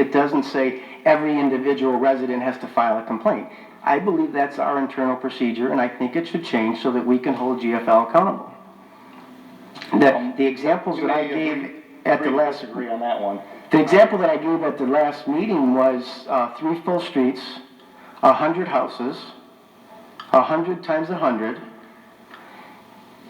It doesn't say every individual resident has to file a complaint. I believe that's our internal procedure, and I think it should change so that we can hold GFL accountable. The examples that I gave at the last... Agree on that one. The example that I gave at the last meeting was 3 full streets, 100 houses, 100 times 100.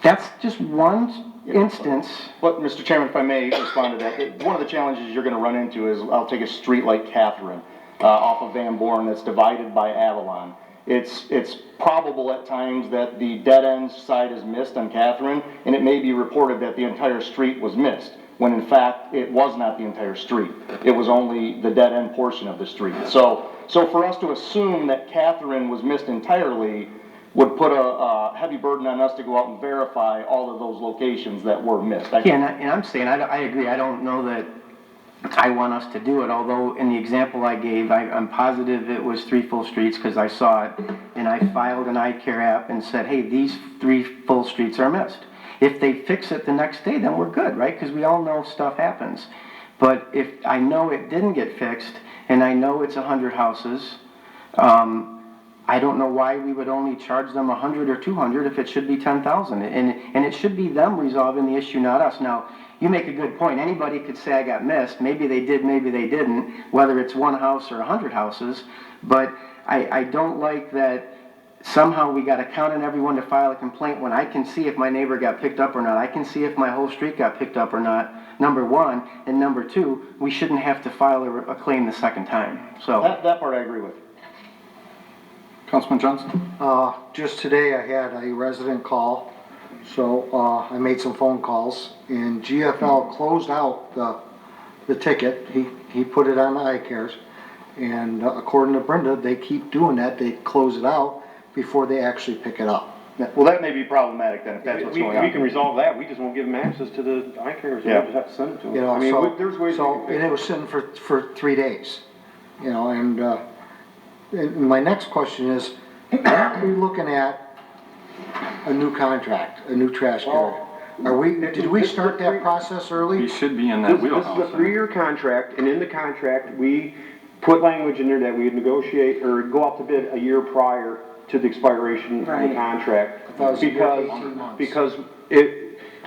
That's just one instance. But, Mr. Chairman, if I may respond to that, one of the challenges you're going to run into is, I'll take a street like Catherine off of Van Born that's divided by Avalon. It's probable at times that the dead end side is missed on Catherine, and it may be reported that the entire street was missed, when in fact it was not the entire street. It was only the dead end portion of the street. So for us to assume that Catherine was missed entirely would put a heavy burden on us to go out and verify all of those locations that were missed. Yeah, and I'm saying, I agree. I don't know that I want us to do it, although in the example I gave, I'm positive it was 3 full streets because I saw it, and I filed an iCare app and said, hey, these 3 full streets are missed. If they fix it the next day, then we're good, right? Because we all know stuff happens. But if I know it didn't get fixed, and I know it's 100 houses, I don't know why we would only charge them 100 or 200 if it should be 10,000. And it should be them resolving the issue, not us. Now, you make a good point. Anybody could say I got missed. Maybe they did, maybe they didn't, whether it's 1 house or 100 houses. But I don't like that somehow we got to count on everyone to file a complaint when I can see if my neighbor got picked up or not. I can see if my whole street got picked up or not, number 1. And number 2, we shouldn't have to file a claim the second time. So That part I agree with. Councilman Johnson? Just today I had a resident call, so I made some phone calls, and GFL closed out the ticket. He put it on the iCares, and according to Brenda, they keep doing that. They close it out before they actually pick it up. Well, that may be problematic then, if that's what's going on. We can resolve that. We just won't give them access to the iCares. Yeah. We just have to send it to them. You know, I mean, so, there's ways so we can and it was sitting for 3 days, you know, and my next question is, are we looking at a new contract, a new trash carrier? Did we start that process early? We should be in that wheelhouse. This is a 3-year contract, and in the contract, we put language in there that we would negotiate or go out to bid a year prior to the expiration of the contract. I thought it was 18 months. Because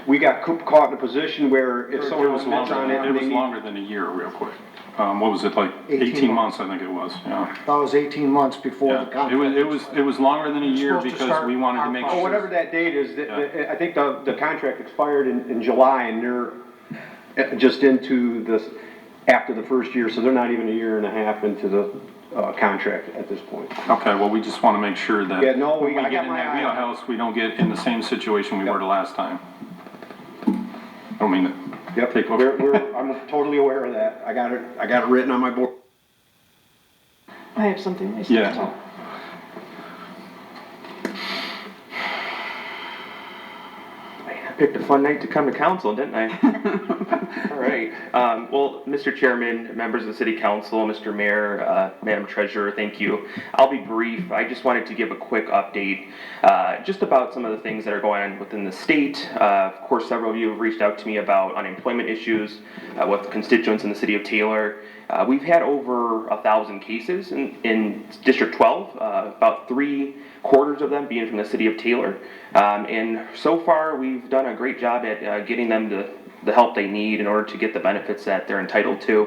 we got caught in a position where if someone was on it. It was longer than a year, real quick. What was it, like 18 months, I think it was, yeah. That was 18 months before the Yeah, contract. it was longer than a year supposed to because start we wanted to make Oh, sure. whatever that date is, I think the contract expired in July, and they're just into this, after the first year, so they're not even a year and a half into the contract at this point. Okay, well, we just want to make sure that Yeah, no, when we I get got in my that eye on it. wheelhouse, we don't get in the same situation we were the last time. I don't mean to Yep, take over. I'm totally aware of that. I got it written on my board. I have something myself. Yeah. I picked a fun night to come to council, didn't I? All right. Well, Mr. Chairman, members of the City Council, Mr. Mayor, Madam Treasurer, thank you. I'll be brief. I just wanted to give a quick update just about some of the things that are going on within the state. Of course, several of you have reached out to me about unemployment issues with constituents in the city of Taylor. We've had over 1,000 cases in District 12, about 3/4 of them being from the city of Taylor. And so far, we've done a great job at getting them the help they need in order to get the benefits that they're entitled to.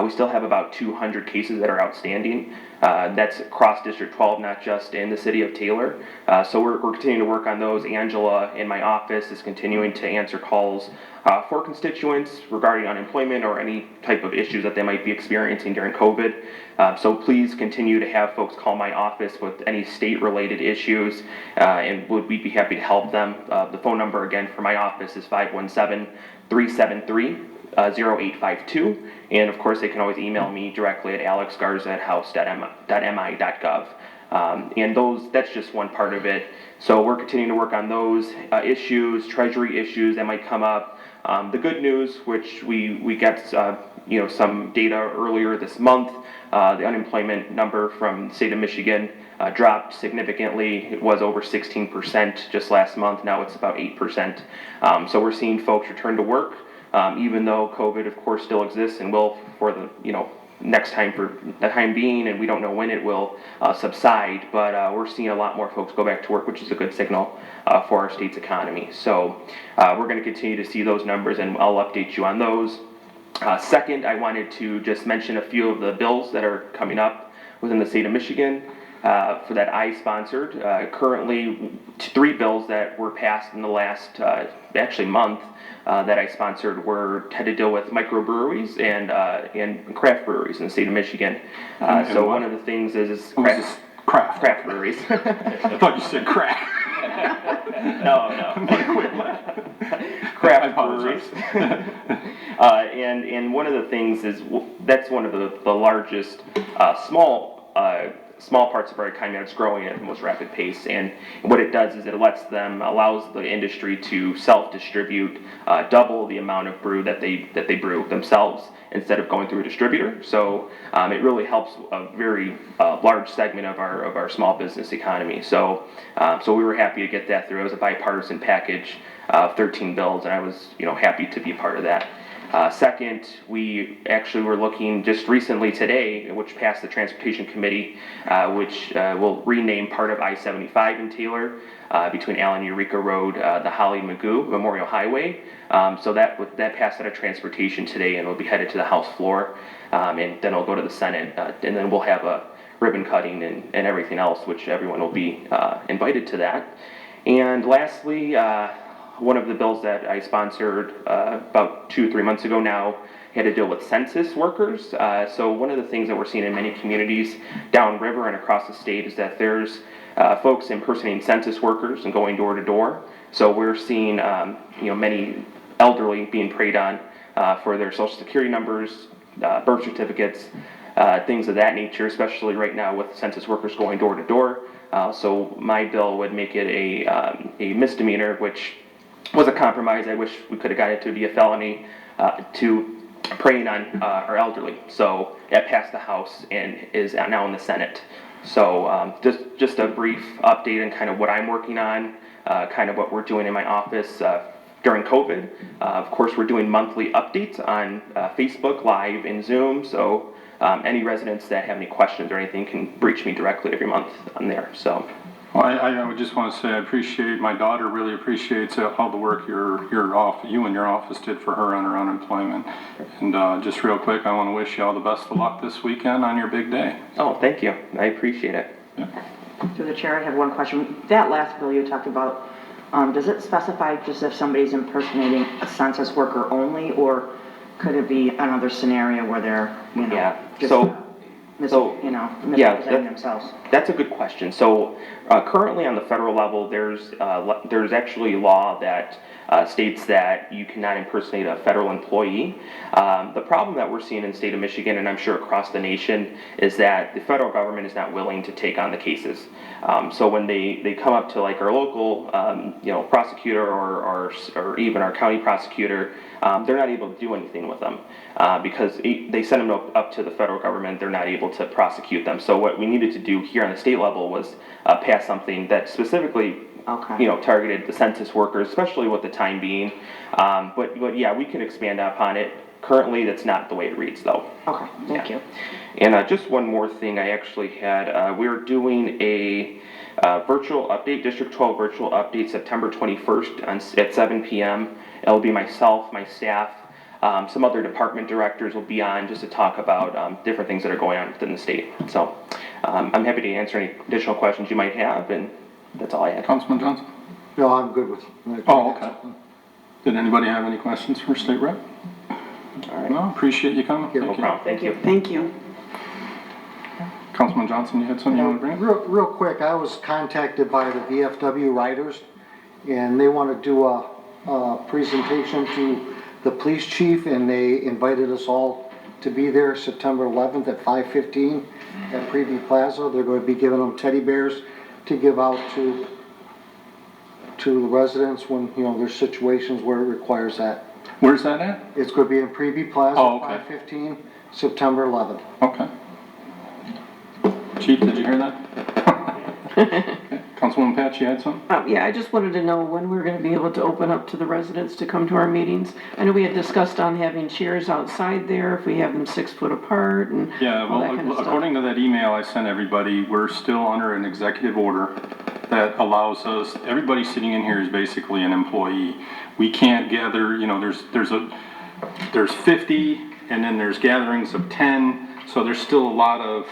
We still have about 200 cases that are outstanding. That's across District 12, not just in the city of Taylor. So we're continuing to work on those. Angela in my office is continuing to answer calls for constituents regarding unemployment or any type of issues that they might be experiencing during COVID. So please continue to have folks call my office with any state-related issues, and we'd be happy to help them. The phone number again for my office is 517-373-0852, and of course they can always email me directly at alexgarza@house.mi.gov. And that's just one part of it. So we're continuing to work on those issues, treasury issues that might come up. The good news, which we got some data earlier this month, the unemployment number from the state of Michigan dropped significantly. It was over 16% just last month. Now it's about 8%. So we're seeing folks return to work, even though COVID, of course, still exists and will for the next time for the time being, and we don't know when it will subside, but we're seeing a lot more folks go back to work, which is a good signal for our state's economy. So we're going to continue to see those numbers, and I'll update you on those. Second, I wanted to just mention a few of the bills that are coming up within the state of Michigan for that I sponsored. Currently, 3 bills that were passed in the last actually month that I sponsored had to deal with microbreweries and craft breweries in the state of Michigan. So one of the things is craft breweries. I thought you said crack. No. Craft breweries. And one of the things is that's one of the largest small parts of our economy that's growing at the most rapid pace. And what it does is it allows the industry to self-distribute double the amount of brew that they brew themselves instead of going through a distributor. So it really helps a very large segment of our small business economy. So we were happy to get that through. It was a bipartisan package of 13 bills, and I was happy to be a part of that. Second, we actually were looking just recently today, which passed the Transportation Committee, which will rename part of I-75 in Taylor between Allen and Eureka Road, the Holly-Magoo Memorial Highway. So that passed out of Transportation today, and will be headed to the House floor, and then it'll go to the Senate, and then we'll have a ribbon cutting and everything else, which everyone will be invited to that. And lastly, one of the bills that I sponsored about 2 or 3 months ago now had to deal with census workers. So one of the things that we're seeing in many communities downriver and across the state is that there's folks impersonating census workers and going door to door. So we're seeing many elderly being preyed on for their social security numbers, birth certificates, things of that nature, especially right now with census workers going door to door. So my bill would make it a misdemeanor, which was a compromise. I wish we could have got it to be a felony to preying on our elderly. So that passed the House and is now in the Senate. So just a brief update on kind of what I'm working on, kind of what we're doing in my office during COVID. Of course, we're doing monthly updates on Facebook Live and Zoom. So any residents that have any questions or anything can reach me directly every month on there. So. Well, I would just want to say I appreciate, my daughter really appreciates all the work you and your office did for her on her unemployment. And just real quick, I want to wish you all the best of luck this weekend on your big day. Oh, thank you. I appreciate it. Yeah. Through the chair, I have one question. That last bill you talked about, does it specify just if somebody's impersonating a census worker only, or could it be another scenario where they're, Yeah. just misrepresenting themselves? That's a good question. So currently on the federal level, there's actually law that states that you cannot impersonate a federal employee. The problem that we're seeing in the state of Michigan, and I'm sure across the nation, is that the federal government is not willing to take on the cases. So when they come up to like our local prosecutor or even our county prosecutor, they're not able to do anything with them because they send them up to the federal government. They're not able to prosecute them. So what we needed to do here on the state level was pass something that specifically targeted the census workers, especially with the time being. But yeah, we can expand upon it. Currently, that's not the way it reads, though. Okay, thank you. And just one more thing I actually had. We're doing a virtual update, District 12 virtual update, September 21st at 7 p.m. It'll be myself, my staff, some other department directors will be on just to talk about different things that are going on within the state. So I'm happy to answer any additional questions you might have, and that's all I had. Councilman Johnson? No, I'm good with. Oh, okay. Did anybody have any questions for State Rep? All right. No, appreciate you coming. No problem. Thank you. Thank you. Councilman Johnson, you had something you want to bring up? Real quick, I was contacted by the VFW riders, and they want to do a presentation to the police chief, and they invited us all to be there September 11th at 5:15 at Preview Plaza. They're going to be giving them teddy bears to give out to the residents when, there's situations where it requires that. Where's that at? It's going to be in Preview Plaza, Oh, okay. 5:15, September 11th. Okay. Chief, did you hear that? Okay. Councilwoman Patts, you had something? Yeah, I just wanted to know when we're gonna be able to open up to the residents to come to our meetings. I know we had discussed on having chairs outside there, if we have them 6 foot apart and Yeah, all that kind of well, stuff. according to that email I sent everybody, we're still under an executive order that allows us, everybody sitting in here is basically an employee. We can't gather, you know, there's 50 and then there's gatherings of 10, so there's still a lot of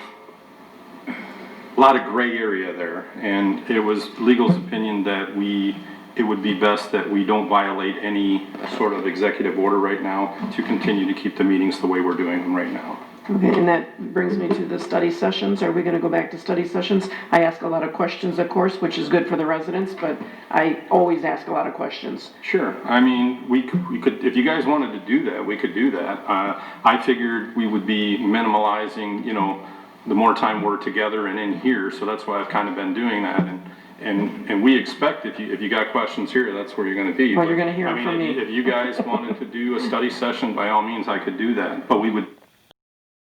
gray area there. And it was legal's opinion that it would be best that we don't violate any sort of executive order right now to continue to keep the meetings the way we're doing them right now. Okay, and that brings me to the study sessions. Are we gonna go back to study sessions? I ask a lot of questions, of course, which is good for the residents, but I always ask a lot of questions. Sure, I mean, we could, if you guys wanted to do that, we could do that. I figured we would be minimalizing, you know, the more time we're together and in here, so that's why I've kind of been doing that. And we expect if you got questions here, that's where you're gonna be. Well, you're gonna hear I them mean, from me. if you guys wanted to do a study session, by all means, I could do that, but we would